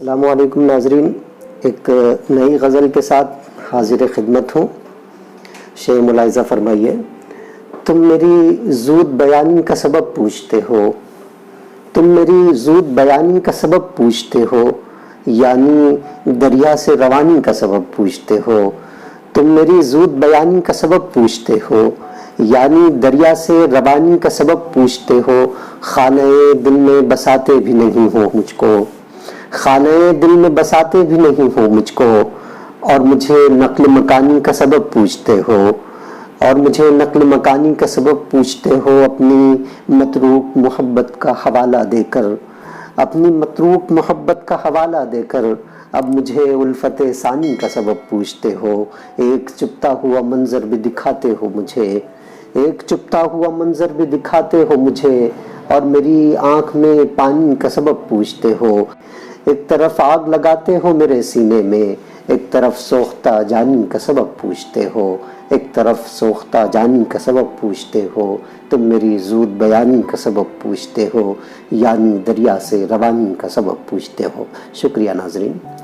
السلام علیکم ناظرین، ایک نئی غزل کے ساتھ حاضر خدمت ہوں۔ شعر ملاحظہ فرمائیے۔ تم میری زود بیانی کا سبب پوچھتے ہو، تم میری زود بیانی کا سبب پوچھتے ہو، یعنی دریا سے روانی کا سبب پوچھتے ہو۔ تم میری زود بیانی کا سبب پوچھتے ہو، یعنی دریا سے روانی کا سبب پوچھتے ہو۔ خانہ دل میں بساتے بھی نہیں ہو مجھ کو، خانہ دل میں بساتے بھی نہیں ہو مجھ کو، اور مجھے نقل مکانی کا سبب پوچھتے ہو، اور مجھے نقل مکانی کا سبب پوچھتے ہو۔ اپنی متروک محبت کا حوالہ دے کر، اپنی متروک محبت کا حوالہ دے کر اب مجھے الفت ثانی کا سبب پوچھتے ہو۔ ایک چپتا ہوا منظر بھی دکھاتے ہو مجھے، ایک چپتا ہوا منظر بھی دکھاتے ہو مجھے، اور میری آنکھ میں پانی کا سبب پوچھتے ہو۔ ایک طرف آگ لگاتے ہو میرے سینے میں، ایک طرف سوختہ جانی کا سبب پوچھتے ہو، ایک طرف سوختہ جانی کا سبب پوچھتے ہو۔ تم میری زود بیانی کا سبب پوچھتے ہو، یعنی دریا سے روانی کا سبب پوچھتے ہو۔ شکریہ ناظرین۔